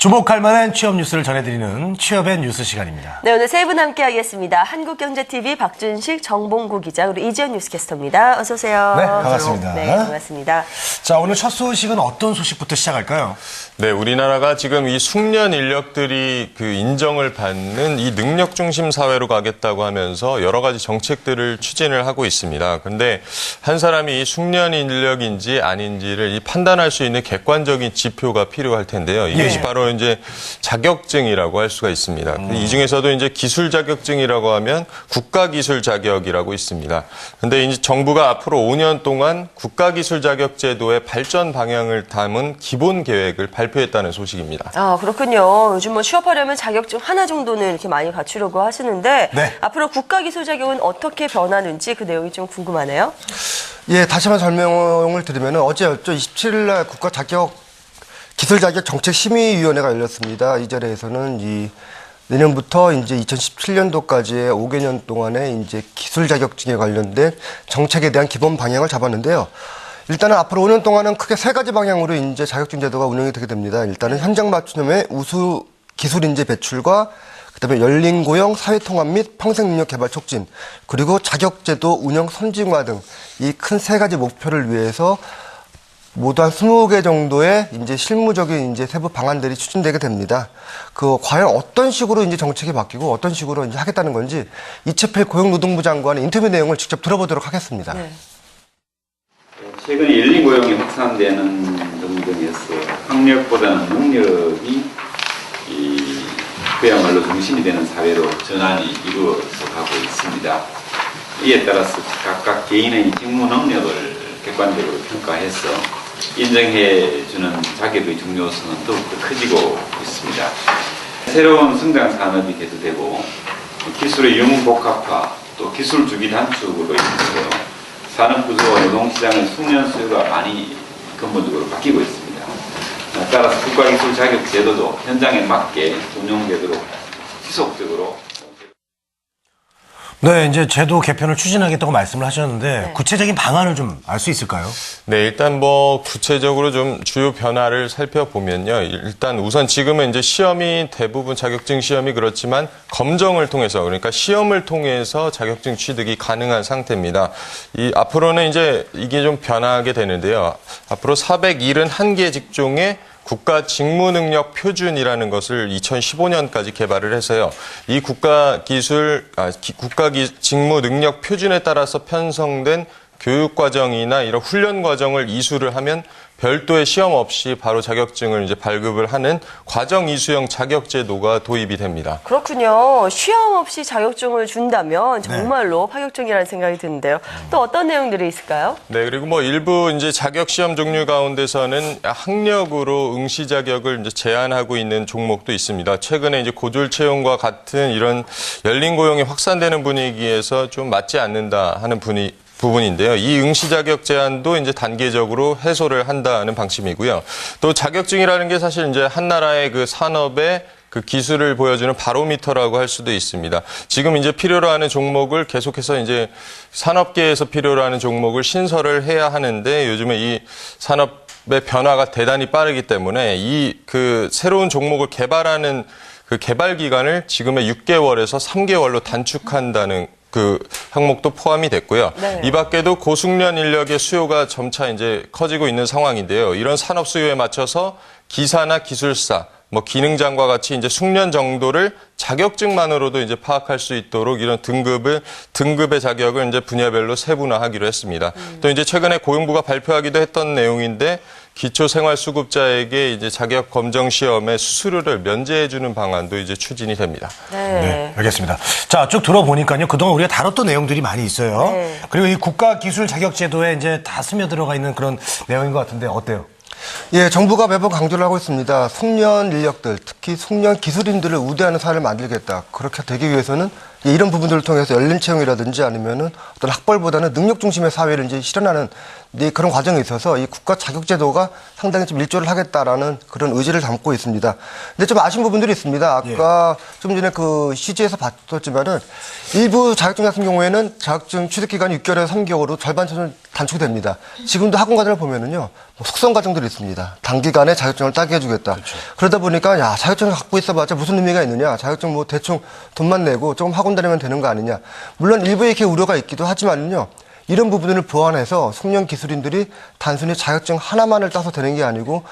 주목할 만한 취업 뉴스를 전해드리는 취업의 뉴스 시간입니다. 네, 오늘 세 분 함께 하겠습니다. 한국경제TV 박준식, 정봉구 기자, 그리고 이지연 뉴스캐스터입니다. 어서 오세요. 네, 반갑습니다. 네, 반갑습니다. 자, 오늘 첫 소식은 어떤 소식부터 시작할까요? 네, 우리나라가 지금 이 숙련 인력들이 그 인정을 받는 이 능력 중심 사회로 가겠다고 하면서 여러 가지 정책들을 추진을 하고 있습니다. 근데 한 사람이 이 숙련 인력인지 아닌지를 이 판단할 수 있는 객관적인 지표가 필요할 텐데요. 이것이 바로 이제 자격증이라고 할 수가 있습니다. 이 중에서도 이제 기술 자격증이라고 하면 국가 기술 자격이라고 있습니다. 근데 이제 정부가 앞으로 5년 동안 국가 기술 자격 제도의 발전 방향을 담은 기본 계획을 발표했다는 소식입니다. 아, 그렇군요. 요즘 뭐 취업하려면 자격증 하나 정도는 이렇게 많이 갖추려고 하시는데 앞으로 국가 기술 자격은 어떻게 변하는지 그 내용이 좀 궁금하네요. 예, 다시 한번 설명을 드리면 어제였죠. 27일 날 국가 자격 기술 자격 정책 심의위원회가 열렸습니다. 이 자리에서는 내년부터 이제 2017년도까지의 5개년 동안의 이제 기술 자격증에 관련된 정책에 대한 기본 방향을 잡았는데요. 일단은 앞으로 5년 동안은 크게 세 가지 방향으로 이제 자격증 제도가 운영이 되게 됩니다. 일단은 현장 맞춤의 우수 기술 인재 배출과 그다음에 열린 고용, 사회 통합 및 평생 능력 개발 촉진, 그리고 자격 제도 운영 선진화 등 이 큰 세 가지 목표를 위해서 모두 한 20개 정도의 이제 실무적인 이제 세부 방안들이 추진되게 됩니다. 과연 어떤 식으로 이제 정책이 바뀌고 어떤 식으로 이제 하겠다는 건지 이채필 고용노동부 장관의 인터뷰 내용을 직접 들어보도록 하겠습니다. 네. 최근에 열린 고용이 확산되는 등등에서 학력보다는 능력이 그야말로 중심이 되는 사회로 전환이 이루어져 가고 있습니다. 이에 따라서 각각 개인의 직무 능력을 객관적으로 평가해서 인정해주는 자격의 중요성은 더욱더 커지고 있습니다. 새로운 성장 산업이 개도되고 기술의 유무복합화 또 기술 주기 단축으로 인해서 산업 구조와 노동시장의 숙련 수요가 많이 근본적으로 바뀌고 있습니다. 따라서 국가기술 자격 제도도 현장에 맞게 운영되도록 지속적으로 네, 이제 제도 개편을 추진하겠다고 말씀을 하셨는데 구체적인 방안을 좀 알 수 있을까요? 네, 일단 뭐 구체적으로 좀 주요 변화를 살펴보면요. 일단 우선 지금은 이제 시험이 대부분 자격증 시험이 그렇지만 검정을 통해서 그러니까 시험을 통해서 자격증 취득이 가능한 상태입니다. 앞으로는 이제 이게 좀 변하게 되는데요. 앞으로 471개 직종의 국가 직무 능력 표준이라는 것을 2015년까지 개발을 해서요. 이 국가 직무 능력 표준에 따라서 편성된 교육 과정이나 이런 훈련 과정을 이수를 하면 별도의 시험 없이 바로 자격증을 이제 발급을 하는 과정 이수형 자격 제도가 도입이 됩니다. 그렇군요. 시험 없이 자격증을 준다면 정말로 파격적이라는 생각이 드는데요. 또 어떤 내용들이 있을까요? 네, 그리고 뭐 일부 이제 자격 시험 종류 가운데서는 학력으로 응시 자격을 이제 제한하고 있는 종목도 있습니다. 최근에 이제 고졸 채용과 같은 이런 열린 고용이 확산되는 분위기에서 좀 맞지 않는다 하는 부분인데요. 이 응시 자격 제한도 이제 단계적으로 해소를 한다는 방침이고요. 또 자격증이라는 게 사실 이제 한 나라의 그 산업의 그 기술을 보여주는 바로미터라고 할 수도 있습니다. 지금 이제 필요로 하는 종목을 계속해서 이제 산업계에서 필요로 하는 종목을 신설을 해야 하는데 요즘에 이 산업의 변화가 대단히 빠르기 때문에 그 새로운 종목을 개발하는 그 개발 기간을 지금의 6개월에서 3개월로 단축한다는 그 항목도 포함이 됐고요. 이 밖에도 고숙련 인력의 수요가 점차 이제 커지고 있는 상황인데요. 이런 산업 수요에 맞춰서 기사나 기술사, 뭐 기능장과 같이 이제 숙련 정도를 자격증만으로도 이제 파악할 수 있도록 이런 등급의 자격을 이제 분야별로 세분화하기로 했습니다. 또 이제 최근에 고용부가 발표하기도 했던 내용인데 기초생활수급자에게 이제 자격 검정 시험의 수수료를 면제해주는 방안도 이제 추진이 됩니다. 네, 알겠습니다. 자, 쭉 들어보니까요. 그동안 우리가 다뤘던 내용들이 많이 있어요. 그리고 이 국가기술 자격제도에 이제 다 스며들어가 있는 그런 내용인 것 같은데 어때요? 예, 정부가 매번 강조를 하고 있습니다. 숙련 인력들, 특히 숙련 기술인들을 우대하는 사회를 만들겠다. 그렇게 되기 위해서는 이런 부분들을 통해서 열린 채용이라든지 아니면은 어떤 학벌보다는 능력 중심의 사회를 이제 실현하는 그런 과정에 있어서 이 국가 자격제도가 상당히 좀 일조를 하겠다라는 그런 의지를 담고 있습니다. 근데 좀 아쉬운 부분들이 있습니다. 아까 좀 전에 그 CG에서 봤었지만은 일부 자격증 같은 경우에는 자격증 취득 기간이 6개월에서 3개월로 절반 정도 단축이 됩니다. 지금도 학원 과정을 보면은요, 숙성 과정들이 있습니다. 단기간에 자격증을 따게 해주겠다. 그러다 보니까 야, 자격증을 갖고 있어봤자 무슨 의미가 있느냐? 자격증 뭐 대충 돈만 내고 조금 학원 다니면 되는 거 아니냐? 물론 일부에 이렇게 우려가 있기도 하지만요. 이런 부분을 보완해서 숙련 기술인들이 단순히 자격증 하나만을 따서 되는 게 아니고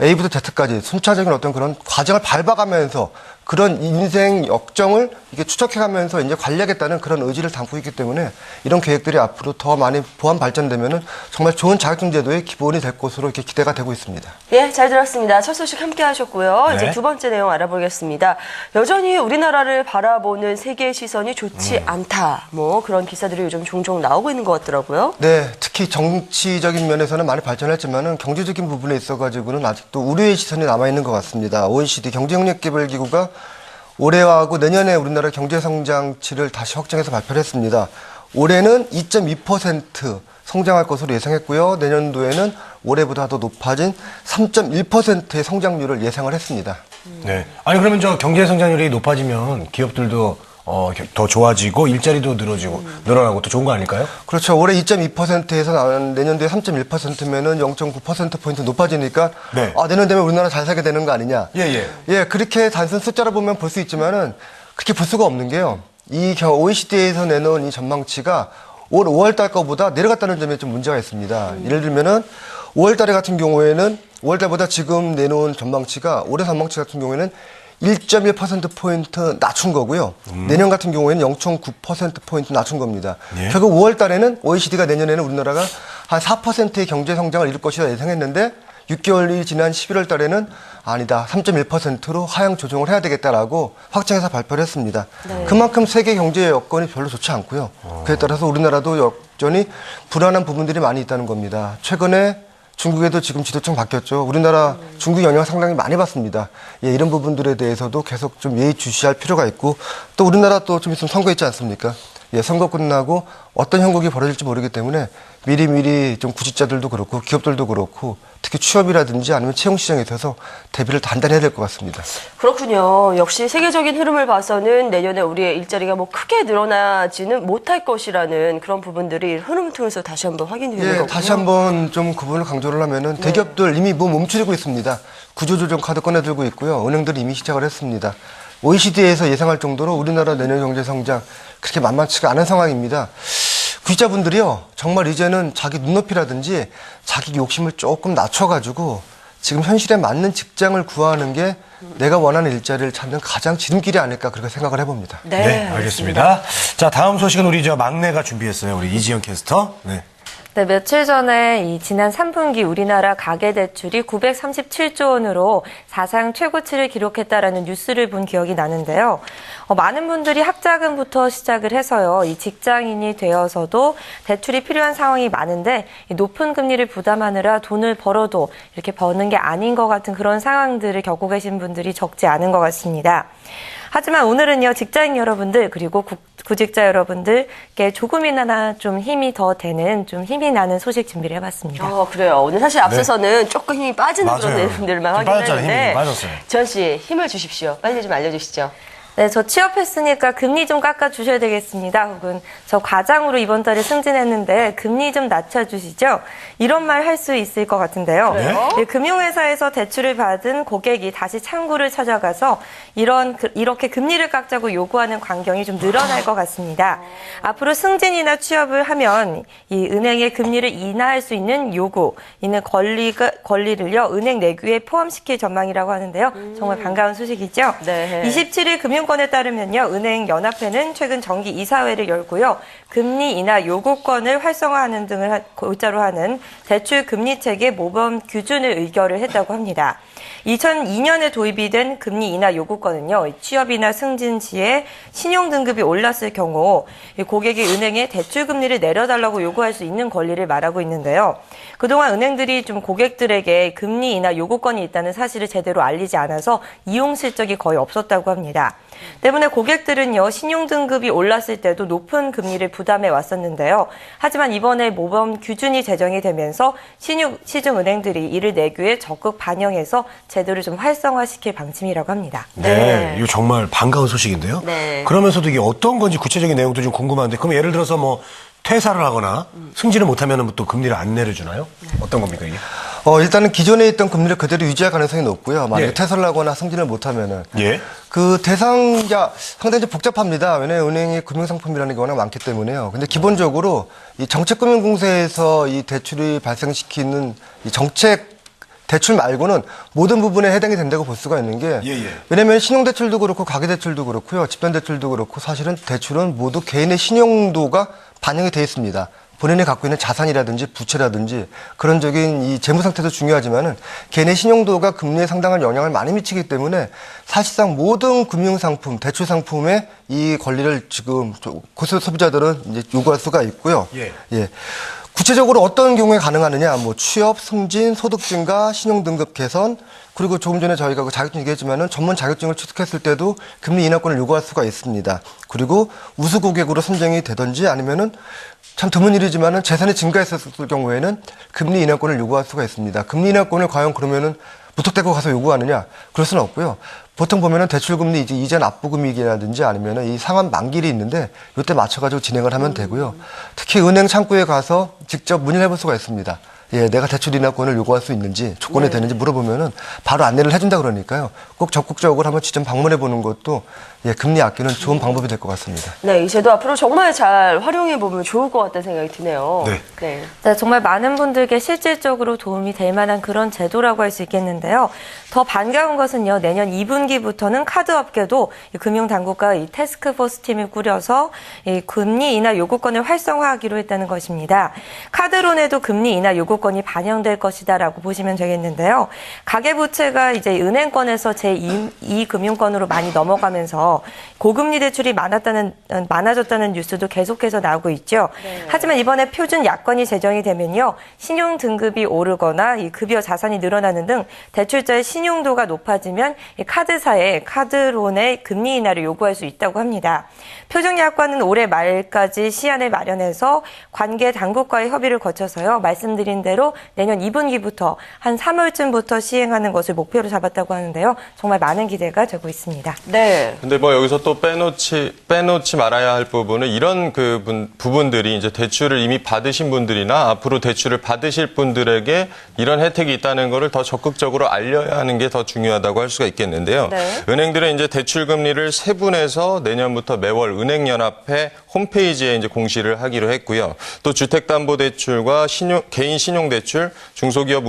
A부터 Z까지 순차적인 어떤 그런 과정을 밟아가면서 그런 인생 역정을 이게 추적해가면서 이제 관리하겠다는 그런 의지를 담고 있기 때문에 이런 계획들이 앞으로 더 많이 보완 발전되면은 정말 좋은 자격증 제도의 기본이 될 것으로 이렇게 기대가 되고 있습니다. 예, 잘 들었습니다. 첫 소식 함께 하셨고요. 네. 이제 두 번째 내용 알아보겠습니다. 여전히 우리나라를 바라보는 세계의 시선이 좋지 않다. 뭐 그런 기사들이 요즘 종종 나오고 있는 것 같더라고요. 네, 특히 정치적인 면에서는 많이 발전했지만은 경제적인 부분에 있어가지고는 아직도 우려의 시선이 남아있는 것 같습니다. OECD 경제협력개발기구가 올해하고 내년에 우리나라 경제성장치를 다시 확정해서 발표를 했습니다. 올해는 2.2% 성장할 것으로 예상했고요. 내년도에는 올해보다 더 높아진 3.1%의 성장률을 예상을 했습니다. 네. 아니 그러면 저 경제 성장률이 높아지면 기업들도 더 좋아지고 일자리도 늘어나고 또 좋은 거 아닐까요? 그렇죠. 올해 2.2%에서 나온 내년도에 3.1%면은 0.9%포인트 높아지니까 네. 아, 내년 되면 우리나라 잘 살게 되는 거 아니냐. 예. 그렇게 단순 숫자로 보면 볼 수 있지만은 그렇게 볼 수가 없는 게요. 이 OECD에서 내놓은 이 전망치가 올 5월 달 거보다 내려갔다는 점에 좀 문제가 있습니다. 예를 들면은 5월 달에 같은 경우에는 5월 달보다 지금 내놓은 전망치가 올해 전망치 같은 경우에는 1.1%포인트 낮춘 거고요. 내년 같은 경우에는 0.9%포인트 낮춘 겁니다. 예. 결국 5월 달에는 OECD가 내년에는 우리나라가 한 4%의 경제 성장을 이룰 것이다 예상했는데 6개월이 지난 11월 달에는 아니다. 3.1%로 하향 조정을 해야 되겠다라고 확정해서 발표를 했습니다. 네. 그만큼 세계 경제 여건이 별로 좋지 않고요. 그에 따라서 우리나라도 여전히 불안한 부분들이 많이 있다는 겁니다. 최근에 중국에도 지금 지도층 바뀌었죠. 우리나라 중국 영향 상당히 많이 받습니다. 예, 이런 부분들에 대해서도 계속 좀 예의주시할 필요가 있고 또 우리나라 또 좀 있으면 선거 있지 않습니까? 예, 선거 끝나고 어떤 형국이 벌어질지 모르기 때문에 미리미리 좀 구직자들도 그렇고 기업들도 그렇고 특히 취업이라든지 아니면 채용 시장에 있어서 대비를 단단히 해야 될 것 같습니다. 그렇군요. 역시 세계적인 흐름을 봐서는 내년에 우리의 일자리가 뭐 크게 늘어나지는 못할 것이라는 그런 부분들이 흐름을 통해서 다시 한번 확인이 되는 거군요. 다시 한번 좀 그 부분을 강조를 하면은 대기업들 이미 뭐 멈추고 있습니다. 구조조정 카드 꺼내들고 있고요. 은행들이 이미 시작을 했습니다. OECD에서 예상할 정도로 우리나라 내년 경제 성장 그렇게 만만치가 않은 상황입니다. 구직자분들이요, 정말 이제는 자기 눈높이라든지 자기 욕심을 조금 낮춰가지고 지금 현실에 맞는 직장을 구하는 게 내가 원하는 일자리를 찾는 가장 지름길이 아닐까 그렇게 생각을 해봅니다. 네, 알겠습니다. 자, 다음 소식은 우리 저 막내가 준비했어요. 우리 이지영 캐스터. 네. 네, 며칠 전에 이 지난 3분기 우리나라 가계대출이 937조 원으로 사상 최고치를 기록했다라는 뉴스를 본 기억이 나는데요. 많은 분들이 학자금부터 시작을 해서요. 이 직장인이 되어서도 대출이 필요한 상황이 많은데 이 높은 금리를 부담하느라 돈을 벌어도 이렇게 버는 게 아닌 것 같은 그런 상황들을 겪고 계신 분들이 적지 않은 것 같습니다. 하지만 오늘은요, 직장인 여러분들 그리고 구직자 여러분들께 조금이나마 좀 힘이 더 되는, 좀 힘이 나는 소식 준비를 해봤습니다. 그래요. 오늘 사실 앞서서는 조금 힘이 빠지는 그런 맞아요. 내용들만 힘 빠졌잖아요. 확인했는데 힘이 빠졌어요. 지현 씨 힘을 주십시오. 빨리 좀 알려주시죠. 네, 저 취업했으니까 금리 좀 깎아주셔야 되겠습니다. 혹은 저 과장으로 이번 달에 승진했는데 금리 좀 낮춰주시죠. 이런 말 할 수 있을 것 같은데요. 네, 금융회사에서 대출을 받은 고객이 다시 창구를 찾아가서 이렇게 금리를 깎자고 요구하는 광경이 좀 늘어날 것 같습니다. 앞으로 승진이나 취업을 하면 이 은행의 금리를 인하할 수 있는 요구, 있는 권리를요, 은행 내규에 포함시킬 전망이라고 하는데요. 정말 반가운 소식이죠. 네. 27일 금융권에 따르면요, 은행연합회는 최근 정기 이사회를 열고요, 금리 인하 요구권을 활성화하는 등을 골자로 하는 대출 금리 체계 모범 규준을 의결을 했다고 합니다. 2002년에 도입이 된 금리 인하 요구권은요, 취업이나 승진 시에 신용 등급이 올랐을 경우 고객이 은행에 대출 금리를 내려달라고 요구할 수 있는 권리를 말하고 있는데요. 그동안 은행들이 좀 고객들에게 금리 인하 요구권이 있다는 사실을 제대로 알리지 않아서 이용 실적이 거의 없었다고 합니다. 때문에 고객들은요, 신용 등급이 올랐을 때도 높은 금리를 부담해 왔었는데요. 하지만 이번에 모범 규준이 제정이 되면서 시중은행들이 이를 내규에 적극 반영해서 제도를 좀 활성화시킬 방침이라고 합니다. 네. 이거 정말 반가운 소식인데요. 네. 그러면서도 이게 어떤 건지 구체적인 내용도 좀 궁금한데, 그럼 예를 들어서 뭐 퇴사를 하거나 승진을 못하면 또 금리를 안 내려주나요? 어떤 겁니까 이게? 일단은 기존에 있던 금리를 그대로 유지할 가능성이 높고요. 만약에 예. 퇴사를 하거나 승진을 못하면은 예. 그 대상자 상당히 좀 복잡합니다. 왜냐하면 은행이 금융상품이라는 게 워낙 많기 때문에요. 근데 기본적으로 이 정책금융공사에서 이 대출이 발생시키는 이 정책 대출 말고는 모든 부분에 해당이 된다고 볼 수가 있는 게 왜냐하면 신용대출도 그렇고 가계대출도 그렇고요. 집단대출도 그렇고 사실은 대출은 모두 개인의 신용도가 반영이 되어 있습니다. 본인이 갖고 있는 자산이라든지 부채라든지 그런 적인 이 재무 상태도 중요하지만은 개인의 신용도가 금리에 상당한 영향을 많이 미치기 때문에 사실상 모든 금융상품, 대출 상품의 이 권리를 지금 고소 소비자들은 이제 요구할 수가 있고요. 예. 구체적으로 어떤 경우에 가능하느냐, 뭐 취업, 승진, 소득 증가, 신용 등급 개선, 그리고 조금 전에 저희가 그 자격증 얘기했지만은 전문 자격증을 취득했을 때도 금리 인하권을 요구할 수가 있습니다. 그리고 우수 고객으로 선정이 되든지 아니면은 참 드문 일이지만은 재산이 증가했었을 경우에는 금리 인하권을 요구할 수가 있습니다. 금리 인하권을 과연 그러면은 무턱대고 가서 요구하느냐? 그럴 수는 없고요. 보통 보면은 대출금리 이자 납부금액이라든지 아니면은 이 상환 만기일이 있는데 이때 맞춰가지고 진행을 하면 되고요. 특히 은행 창구에 가서 직접 문의를 해볼 수가 있습니다. 예, 내가 대출 인하권을 요구할 수 있는지 조건이 되는지 물어보면은 바로 안내를 해준다 그러니까요. 꼭 적극적으로 한번 직접 방문해 보는 것도 예, 금리 아끼는 좋은 방법이 될 것 같습니다. 네, 이 제도 앞으로 정말 잘 활용해 보면 좋을 것 같다는 생각이 드네요. 네. 네, 정말 많은 분들께 실질적으로 도움이 될 만한 그런 제도라고 할 수 있겠는데요. 더 반가운 것은요, 내년 2분기부터는 카드업계도 이 금융당국과 이 태스크포스 팀을 꾸려서 이 금리 인하 요구권을 활성화하기로 했다는 것입니다. 카드론에도 금리 인하 요구권이 반영될 것이다라고 보시면 되겠는데요. 가계부채가 이제 은행권에서 제2금융권으로 많이 넘어가면서 고금리 대출이 많아졌다는 뉴스도 계속해서 나오고 있죠. 하지만 이번에 표준 약관이 제정이 되면요, 신용 등급이 오르거나 이 급여 자산이 늘어나는 등 대출자의 신용도가 높아지면 이 카드사에 카드론의 금리 인하를 요구할 수 있다고 합니다. 표준 약관은 올해 말까지 시한을 마련해서 관계 당국과의 협의를 거쳐서요, 말씀드린 대로 내년 2분기부터 한 3월쯤부터 시행하는 것을 목표로 잡았다고 하는데요. 정말 많은 기대가 되고 있습니다. 네. 근데 뭐 여기서 또 빼놓지 말아야 할 부분은 이런 부분들이 이제 대출을 이미 받으신 분들이나 앞으로 대출을 받으실 분들에게 이런 혜택이 있다는 거를 더 적극적으로 알려야 하는 게 더 중요하다고 할 수가 있겠는데요. 네. 은행들은 이제 대출 금리를 세분해서 내년부터 매월 은행연합회 홈페이지에 이제 공시를 하기로 했고요. 또 주택담보대출과 개인 신용대출, 중소기업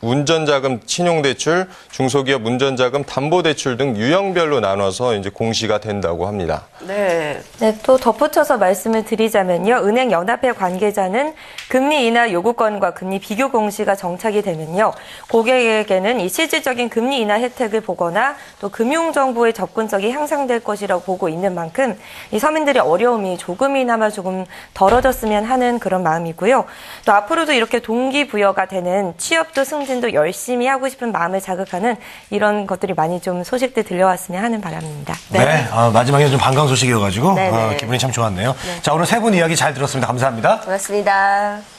운전자금 신용대출, 중소기업 운전자금 담보대출 등 유형별로 나눠서 이제 공시가 된다고 합니다. 네. 네, 또 덧붙여서 말씀을 드리자면요, 은행연합회 관계자는 금리 인하 요구권과 금리 비교 공시가 정착이 되면요, 고객에게는 이 실질적인 금리 인하 혜택을 보거나 또 금융정보의 접근성이 향상될 것이라고 보고 있는 만큼 이 서민들의 어려움이 조금이나마 조금 덜어졌으면 하는 그런 마음이고요. 또 앞으로도 이렇게 동기부여가 되는 취업도 승진도 열심히 하고 싶은 마음을 자극하는 이런 것들이 많이 좀 소식들 들려왔으면 하는 바람입니다. 네. 마지막에 좀 반가운 소식이어가지고 네네. 기분이 참 좋았네요. 자, 오늘 세 분 이야기 잘 들었습니다. 감사합니다. 고맙습니다.